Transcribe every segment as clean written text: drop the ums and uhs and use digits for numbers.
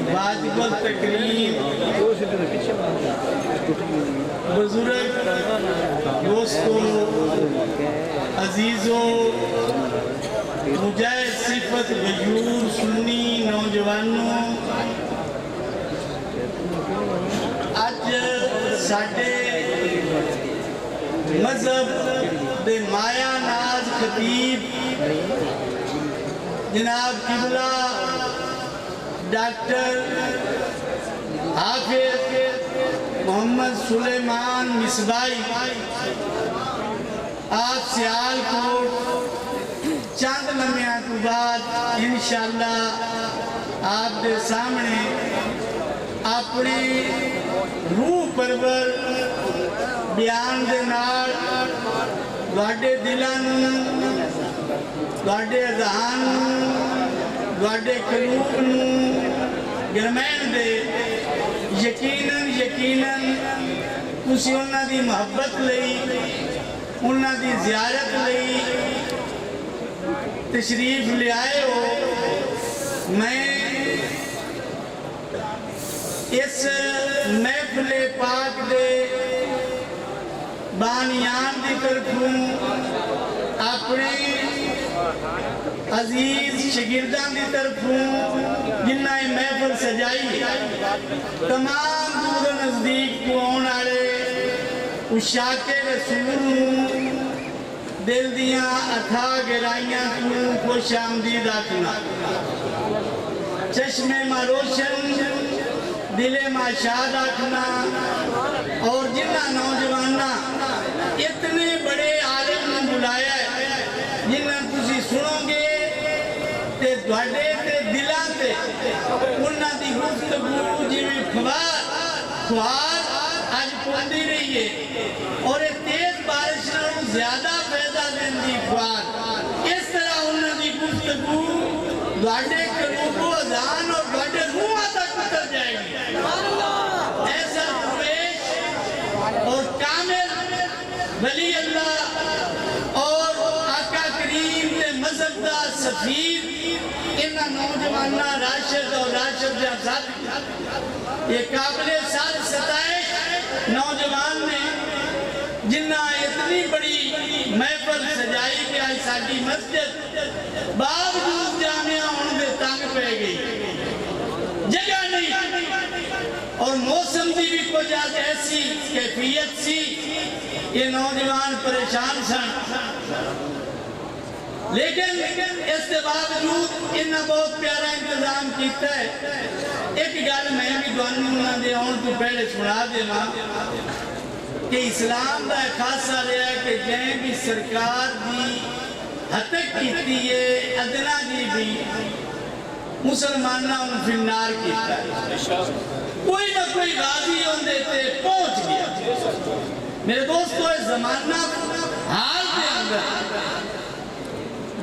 واجب التکریم بزرگ دوستوں عزیزوں مجاہد صفت غیور سنی نوجوانوں اج ساڈے مذہب دے مایا ناز خطیب جناب قبلہ ڈاکٹر حافظ محمد سلیمان مصباحی آپ سیال کوٹ چند لمحہ تو بعد انشاءاللہ آپ دے سامنے اپنی روح پرور بیان دے نال تواڈے دلاں نوں تواڈے اذہان تواڈے قلوب نوں گرمین دے یقیناً تسی انہاں دی محبت لئی انہاں دی زیارت لئی تشریف لے آئے ہو میں اس محفل پاک دے بانیان دی طرفوں اپنے عزیز شاگردان دی طرفوں جنہ محفل سجائی تمام دور و نزدیک کو آنے والے عشاق رسول دل دیاں اتھا گہرائیاں کو خوش آمدید آکھنا چشم روشن دل شاد آکھنا اور جنہ نوجوانہ اتنے بڑے عالم نے بلایا ہے جنہ تسی سنو گے تے دوڑے تے دلان تے انہاں دی گفتگو جویں فوار آج پوندی رہی ہے اور تیز بارش نالوں زیادہ پیدا دیندی فوار اس طرح انہاں دی گفتگو دوڑے قلوب و اذہان اور دوڑے روح تک اتر جائے گی ایسا پرویش اور کامل ولی اللہ اور آقا کریم نے مذہب دا سفیر انہاں نوجوانہ راشد اور راشد جاسد یہ قابل سال ستائش نوجوان نے جنہ اتنی بڑی محفل سجائی کہ آج ساڑھی مسجد باوجود جامعہ ان دے تانگ پہ گئی جگہ نہیں اور موسم دی بھی کچھ آج ایسی کیفیت سی یہ نوجوان پریشان سن لیکن اس کے باوجود انہاں بہت پیارا انتظام کیتا ہے ایک گل میں بھی دوانوں دے آن تو پہلے سنا دینا کہ اسلام دا خاصہ رہا ہے کہ جہیں بھی سرکار دی حتک کیتی ہے ادنا دی بھی مسلمانہ ان فنار کیتا ہے کوئی نہ کوئی غازی ان دیتے پہنچ گیا میرے دوستو اس زمانہ حال دے اندر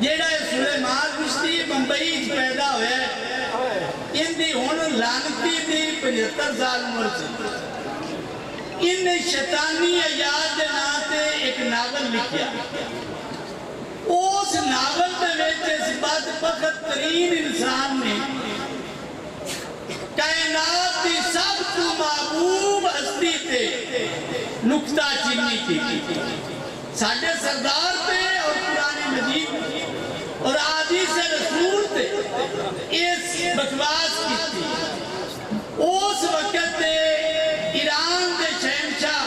جیڑا سلیمان رشتی بمبئی پیدا ہوئے ان دی ہون لانتی دی 75 سال عمر سے ان نے شیطانی ایاد دے ناتے ایک ناول لکھیا اس ناول دے ویچے اس بات فقط ترین انسان نے کائنات دی سب تو محبوب ہستی تے نکتہ چینی کی ساڑھے سردار تے اور قرآن مجید اور حدیث رسول تے اس بکواس کی تھی اس وقت تے ایران دے شہنشاہ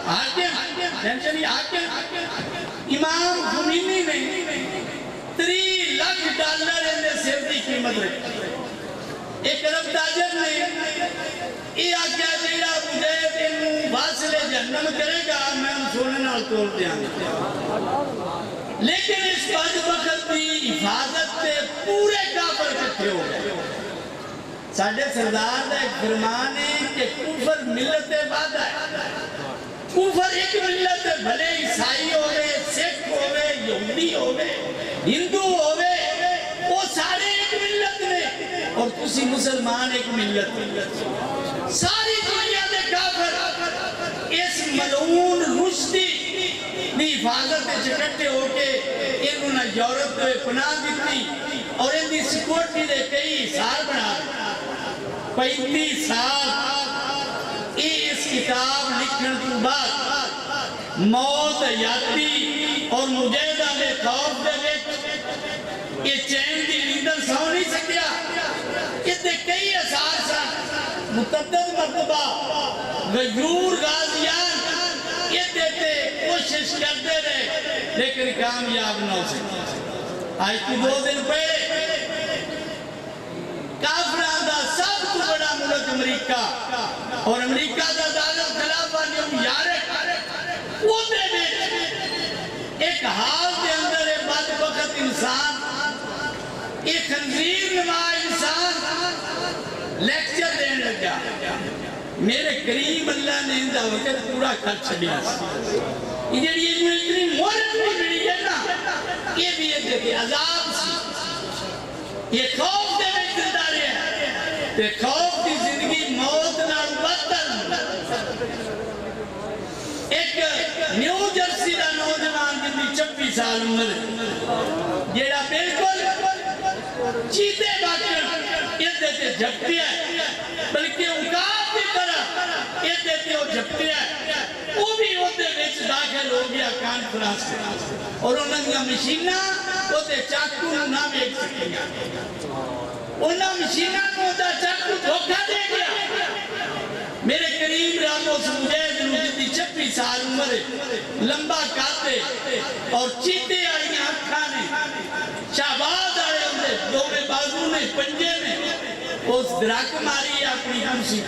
حاکم امام خمینی نے 3 لاکھ ڈالر اندے سر دی قیمت رکھی ایک عرب تاجر نے یہ آکیا جیڑا مجھے تینوں واصل جہنم کرے گا میں ان سونے نال توڑ دیا لیکن اس بعد وقت بھی حفاظت تے پورے کافر کٹھے ہو گئے ساڑھے سردار دا ایک فرمان ہے کہ کفر ملت بعد ہے. کفر ایک ملت بھلے عیسائی ہوئے، سکھ ہوئے، یہودی ہوئے، ہندو ہوئے، وہ سارے ایک ملت نے، اور تسی مسلمان ایک ملت. ساری دنیا دے کافر اس ملعون رشدی دی حفاظت چکٹے ہو کے انہوں نے یورپ کو پناہ دیتی اور ان دی سیکورٹی دے کئی سال بنا 35 سال اس کتاب لکھن کے بعد موت حیاتی اور مجاہدہ میں خوف دے وچ یہ چین دی نیندر سو نہیں سکیا. اس دے کئی اثار سن، متعدد مرتبہ غیور غازیان یہ دیتے کوشش کرتے رہے لیکن کامیاب نہ ہو سکتے. آج کی 2 دن پہلے کافران دا سب کو بڑا ملک امریکہ اور امریکہ دا دارل خلافہ نیو یارک وہ دے بیٹ ایک حال دے اندر ایک بات وقت انسان ایک خنزیر نما انسان لیکچر دین لگ جا. میرے قریب اللہ نے اندہ وقت پورا خرچ دیا یہ جڑی اتنی مورت بھی ملی ہے نا یہ بھی ایک دیکھے عذاب سی یہ خوف دے میں زندہ رہے تے خوف کی زندگی موت نہ بدتر. ایک نیو جرسی دا نوجوان جن دی 26 سال عمر جیڑا بالکل چیتے باکر یہ دیتے جھپتے ہیں بلکہ انکاب کی طرح یہ دیتے ہو جھپتے ہیں وہ بھی ہوتے ویچ داخل ہو گیا کانفرانس کے اور انہوں نے مشینہ ہوتے چاکو نہ بیک سکیں گا. انہوں نے مشینہ ہوتا چاکو دھوکہ دے گیا. میرے قریب راموس مجید جدی 26 سال عمر لمبا کاتے اور چیتے آئی آنکھانے شہباز آئے ہوندے دوبے بازو میں پنجے میں اس دراک ماری اپنی کرسی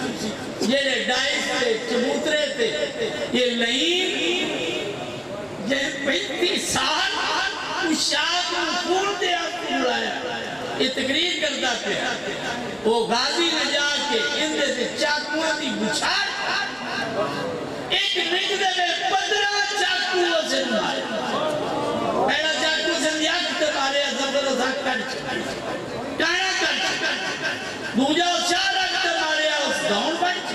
یہ ڈائس تھے چبوترے تھے یہ لئین یہ 35 سال اشاق خون دے آپ کو بڑھایا یہ تقریر کرتا تھے وہ غازی نے جا کے اندے سے چاکوان دی بچھار ایک نگدے میں 15 چاکوان سے مارے پہلا چاکو سے نیاکتے مارے زبر و زاک کانا کٹ دوجہ اس شارکتے مارے اس دون بچ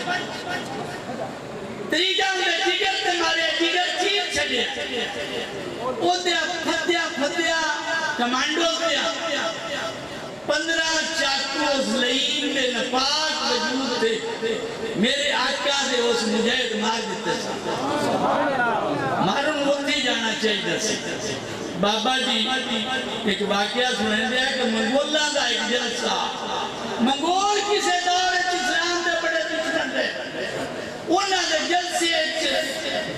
تریجہ انہیں جگر تے مارے جگر چیر چھڑے وہ دیا فتیا کمانڈوز دیا 15 چاکو اس لئین میں نپاک وجود تھے میرے آقا دے اس مجاہد مار دیتے سا مارن ہوتی جانا چاہیے سے. بابا جی ایک واقعہ سنیں دیا کہ منگولہ دا ایک جلسہ منگول کسے دور اسلام دے بڑے دشمن رہے انہاں دے جلسے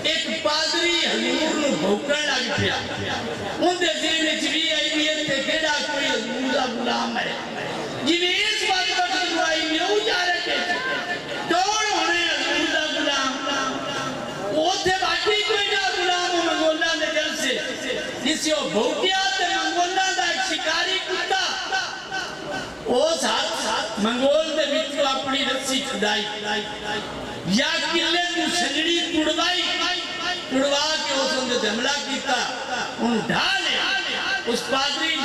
ایک پادری حضور نو بھوکڑ لگ پیا ان دے ذہن چوی آئی بھی ہے کہ کوئی حضور دا غلام ہے جنہیں اس بات وقت دعائی میں او جا رکھے کون ہونے حضور دا غلام وہ تھے باقی کوئی نہ غلام منگولہ دے جلسے جسے وہ بھوکیا تے منگولہ دا ایک شکاری کتا وہ ساتھ منگول دے بچو اپنی رسی کھدائی یا کلے تو سنگڑی توڑوائی توڑوا کے اس اندر حملہ کیتا ان ڈھالے اس پادری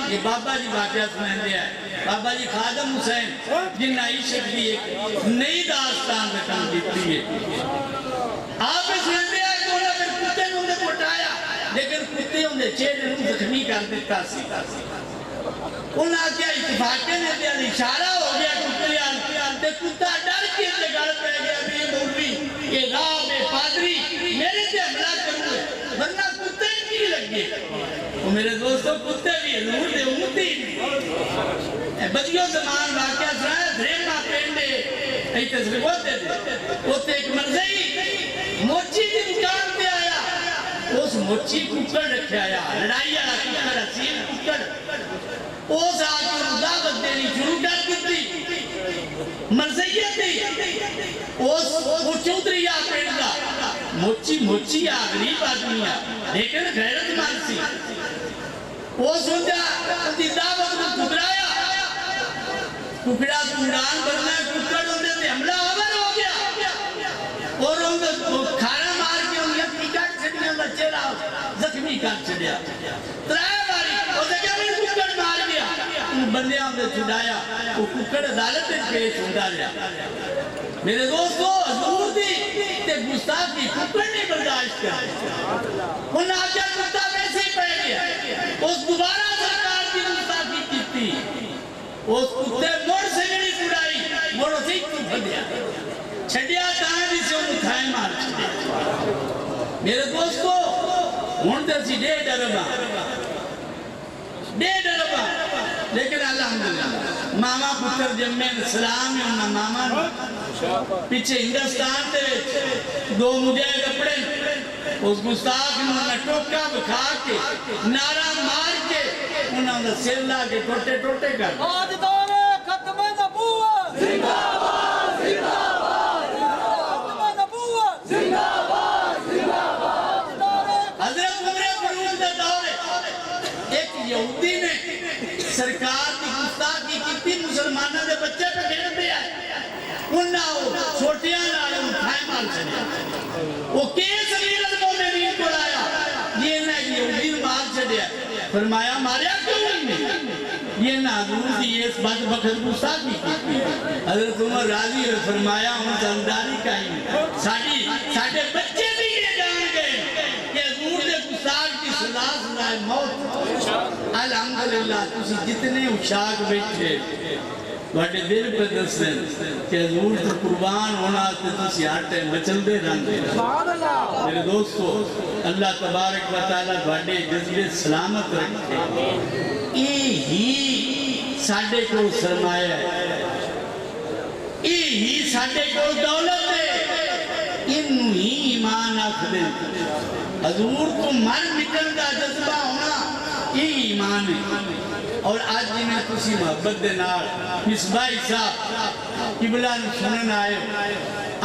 یہ بابا جی واقعہ سنیں دیا ہے بابا جی خادم حسین جن عیشق بھی ایک نئی داستان میں کام دیتی ہے. آپ سنیں دیا ہے کہ انہوں نے کتے نے انہیں پٹایا لیکن کتے انہیں چہرے انہیں زخمی کر دیتا سی انہاں کیا اتفاقے نے دیا اشارہ ہو گیا کتے آلتے کتا ڈر کے انتگار پہ گیا بھی مولوی یہ راہ میں پادری میرے سے حملہ کروں ورنہ کتے نہیں لگے وہ میرے دوستوں کتے بھی حضور دے امتی بدیوں زمان واقعہ سنایا دھریمہ پینڈے ایک تصویر ہوتے تھے ہوتے ایک مرزئی موچی دی دکان پہ آیا اس موچی ککڑ رکھے آیا لڑائی آیا ککڑ حسین ککڑ اس آکر دعوت دینی شروع کر دیتی مرزیت دی وہ چودری آپیڑ دا موچی آگریب آدمی لیکن غیرت مانسی وہ سنجا دی دعوت کو کدرایا ککڑا کو اڑان بننا ہے، ککڑ ہوندے تے حملہ آور ہو گیا اور ہوندے کھارا مار کے ہوں یکی کٹ چھڑیا دا چہرہ زخمی کٹ چھڑیا ترائے باری وہ دیکھا میں ککڑ مار گیا ان بندے ہم نے چھڑایا وہ ککڑ عدالت میں پیش ہوندہ رہا میرے دوستو حضور دی تے گستاخی ککڑ نہیں برداشت کرتے ان آجا کتا ویسے ہی پہ گیا اس دوبارہ سرکار کی گستاخی کی تھی اس کتے مڑ سے نہیں کڑائی مڑ سے ہی تو بھدیا چھڑیا تاں جسے انہوں کھائے مار چھڑیا میرے دوستو ہون در سی ڈیڑھ اربا لیکن الحمدللہ ماما پتر جمعین سلام یا انہا ماما پیچھے ہندوستان دے دو مجھے کپڑے اس گستاخ انہوں نے ٹوکا بکھا کے نعرہ مار کے انہوں نے سر لا کے ٹوٹے ٹوٹے کر آج دور ختم نبوت زندہ باد زندہ باد ختم نبوت زندہ باد زندہ باد حضرت عمر فاروق کا دور ایک یہودی نے سرکار کی گستاخی کی تھی مسلمانوں دے بچے پہ گھر دیا انہاں وہ چھوٹیاں لائے اٹھائے مار چڑیا وہ کیس امیر المومنین کو لایا یہ نہ یہودی مار چڑیا فرمایا ماریا کیوں نہیں یہ نہ حضور دی اس بات وقت گستاخی کی حضرت عمر راضی ہوئے فرمایا ہم سمداری کا ہی ساڑھے بچے بھی یہ جان گئے کہ حضور دے گستاخ کی سزا سنائے موت الحمدللہ تسی جتنے اشاق بیٹھے وہاں دل پہ دستن کہ حضور تو قربان ہونا تو تسی آٹے مچل دے رنگ دے میرے دوستو اللہ تبارک و تعالیٰ وہاں جذبے سلامت رکھے ہی ساڑھے کو سرمایہ ہے ہی ساڑھے کو دولت ہے انہوں ہی ایمان آکھ دے حضور تو مر مٹن کا جذبہ ہونا یہ ایمان ہے اور آج جنہیں تسی محبت دینار مصباحی صاحب قبلہ نے سنن آئے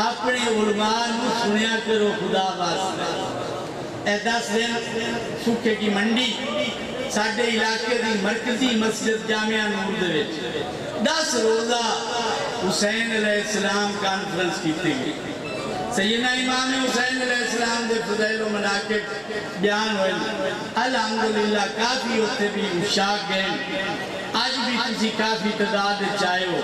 اپنے علماء نے سنیا کرو خدا واسطہ اے 10 دن سکھے کی منڈی ساڑھے علاقے دی مرکزی مسجد جامعہ نور دے وچ 10 روزہ حسین علیہ السلام کانفرنس کی تھی سیدنا امام حسین علیہ السلام دے فضائل و مناقب بیان ہوئے الحمدللہ کافی ہوتے بھی اشاق گئے آج بھی کسی کافی تعداد چاہے ہو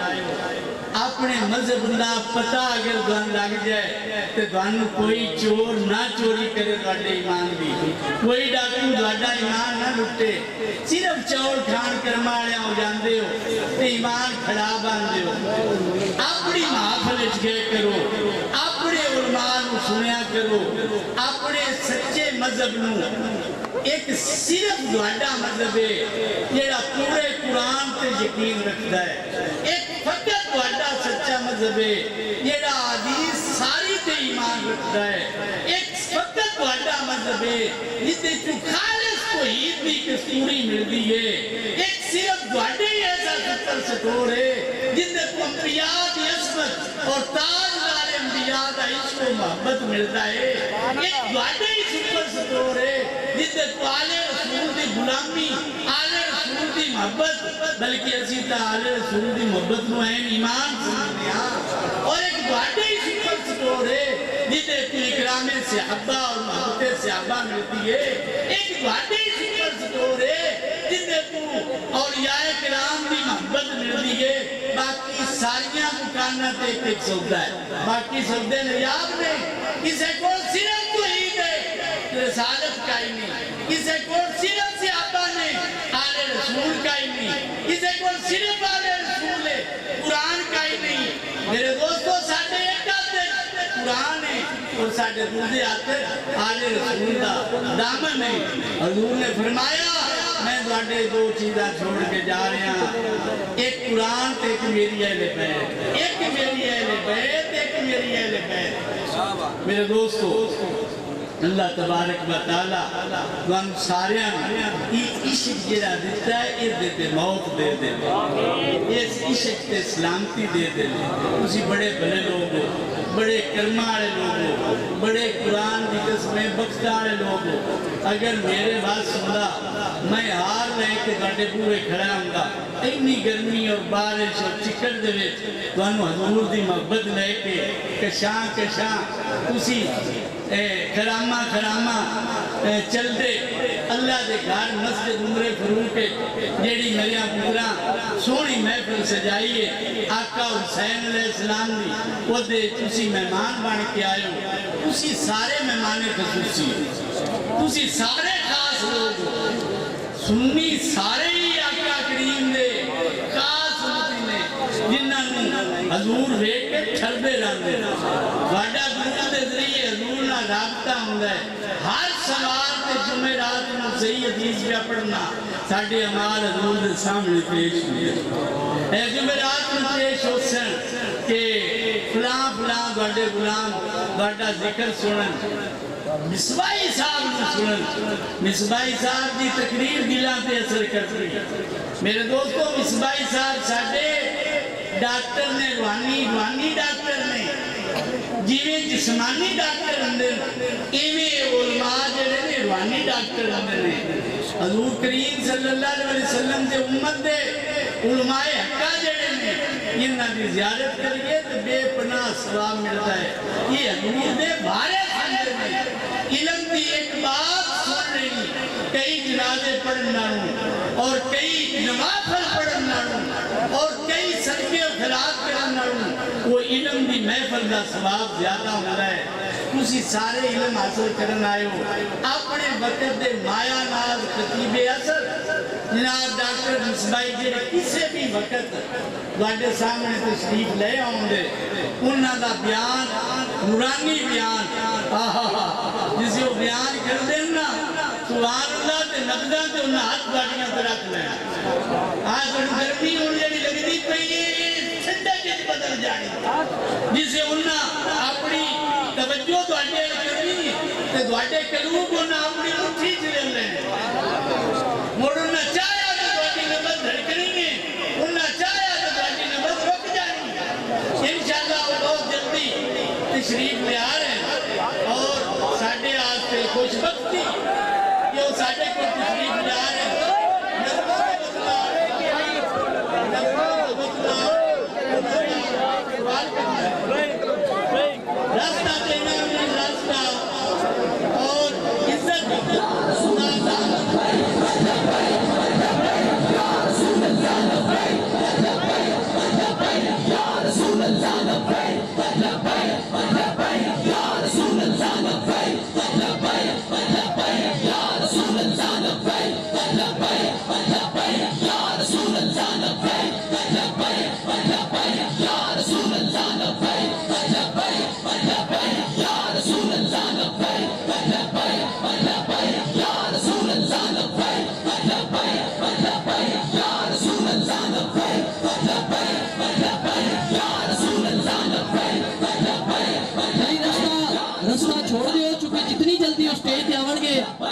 اپنے مذہب دا پتہ اگر دوان لگ جائے تو دوان کوئی چور نہ چوری کرے دوڑے ایمان بھی کوئی ڈاکو دوڑا ایمان نہ لٹے صرف چور کھان کرماڑیاں ہو جاندے ہو تو ایمان کھڑا باندے ہو اپنی محافلت گئے کرو اپنے علماء نو سنیا کرو اپنے سچے مذہب نو ایک صرف دوڑا مذہب ہے جیڑا پورے قرآن تے یقین رکھتا ہے ایک فقط دوڑا سچا مذہب ہے جیڑا حدیث ساری تے ایمان رکھتا ہے ایک فقط دوڑا مذہب ہے جتے تو خالص کو عید بھی کستوری مل دی ہے ایک صرف دوڑے ایسا ستر سٹور ہے جتے کو انبیاء دی عصمت اور تاجدار انبیاء دا عشق و محبت ملتا ہے ایک دوڑے ہی سپر سٹور ہے جتے کو آلے رسول دی غلامی آلے رسول دی محبت بلکہ اسی تا آلے رسول دی محبت نو اہم ایمان سننے اور ایک دوڑے ہی سپر سٹور ہے جتے کو اکرام صحابہ اور محبت صحابہ ملتی ہے ایک دوڑے ہی سپر سٹور ہے جتے کو اولیاء کرام دی محبت ملتی ہے باقی ساریاں دکانہ تے ایک سودہ ہے باقی سودے نیاب نے کسے کو صرف تو ہی دے رسالت کا ہی نہیں کسے کو صرف صحابہ نے آل رسول کا ہی نہیں کسے کو صرف آل رسول قرآن کا ہی نہیں میرے دوستو ساڑھے ایک آتے قرآن ہے اور ساڑھے دوسرے آتے آل رسول دا دامن ہے حضور نے فرمایا میں دوڑے دو چیزاں چھوڑ کے جا رہے ہیں ایک قرآن تے ایک میری اہل بیت ایک میری اہل بیت ایک میری اہل بیت میرے دوستو اللہ تبارک و تعالی وان سارے عشق جڑا دیتا ہے یہ دیتے موت دے دے اس عشق تے سلامتی دے دے تسی بڑے بھلے لوگ ہو بڑے کرمہ والے لوگ ہو بڑے قرآن کی قسمیں بخشنے والے لوگ ہو اگر میرے بات سندا میں ہار لے کے گاڑے بوئے کھڑا ہوں گا اتنی گرمی اور بارش اور چکڑ دے وچ تانوں حضور دی محبت لے کے کشاں تسی خرامہ چل دے اللہ دے گھر مسجد عمر فاروق جیڑی میرا پورا سونی محفل سجائیے آقا حسین علیہ السلام دی وہ دے تسی مہمان بن کے آئے ہو تسی سارے مہمان خصوصی تسی سارے خاص لوگ سنی سارے ہی آقا کریم دے خاص ہوتی نے جنہاں حضور ویک کے چھڑبے رہنے واڈا گروہ دے ذریعے حضور نہ رابطہ ہوندہ ہے ہر سوال تے جمعرات میں صحیح حدیث پہ پڑھنا ساڑھے عمال حضور دے سامنے پیش ہوئے اے جمعرات میں پیش ہو سن کہ فلاں واڈے غلام واڈا ذکر سنن مصباحی صاحب نے سنن مصباحی صاحب دی تقریر دلاں پہ اثر کرتی میرے دوستوں مصباحی صاحب ساڑھے ڈاکٹر نے روحانی ڈاکٹر نے جیویں جسمانی ڈاکٹر ہندے ایویں علماء جڑے نے روحانی ڈاکٹر ہندے نے حضور کریم صلی اللہ علیہ وسلم دے امت دے علماء حقہ جڑے نے انہاں دی زیارت کریے تو بے پناہ ثواب ملتا ہے یہ حضور دے بھارے ہندے نے علم دی ایک بات سن رہی کئی جنازے پڑھنا ہوں اور کئی نوافل پڑھنا ہوں اور کئی صدقے و خیرات کرنا ہوں وہ علم دی محفل دا ثواب زیادہ ہوتا ہے تسی سارے علم حاصل کرنا آئے ہو اپنے وقت دے مایا ناز خطیب اثر جناب ڈاکٹر مصباحی جڑے کسی بھی وقت واڈے سامنے تشریف لے آؤں گے انہاں دا بیان نورانی بیان جسے وہ بیان کر دینا سبحان اللہ تے نقدہ تے انہاں ہاتھ باڑیاں تے رکھ لیں آج انہوں گرمی انہوں جڑی لگتی پئی ٹھنڈا جس بدل جانی جسے انہاں اپنی توجہ دوڑے کرنی تے دوڑے قلوب انہاں اپنی مٹھی چلے لیں مڑ انہاں چاہیا تو دوڑی نبض دھڑکنی گے انہاں چاہیا تو دوڑی نبض رک جانی انشاءاللہ وہ بہت جلدی تشریف لے آ رہے ہیں اور ساڑھے آج پہ خوش بختی کہ وہ ساڑھے کو تشریف لے آ رہے ہیں راستہ دینا میں راستہ اور عزت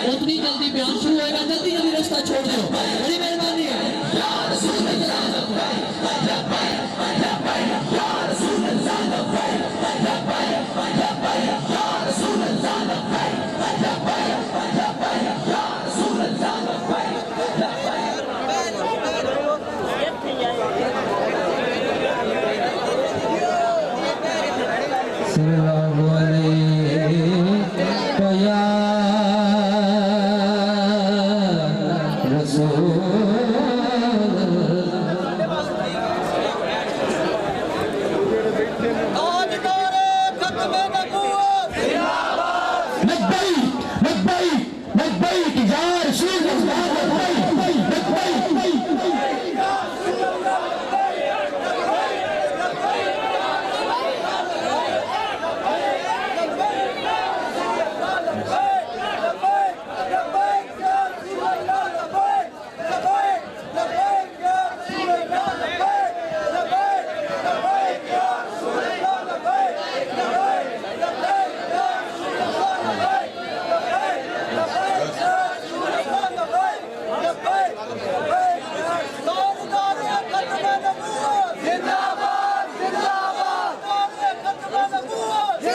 اتنی جلدی بیان شروع ہوئے گا جلدی جلدی رستہ چھوڑ دو بڑی مہربانی ہے یا رسول اللہ رسول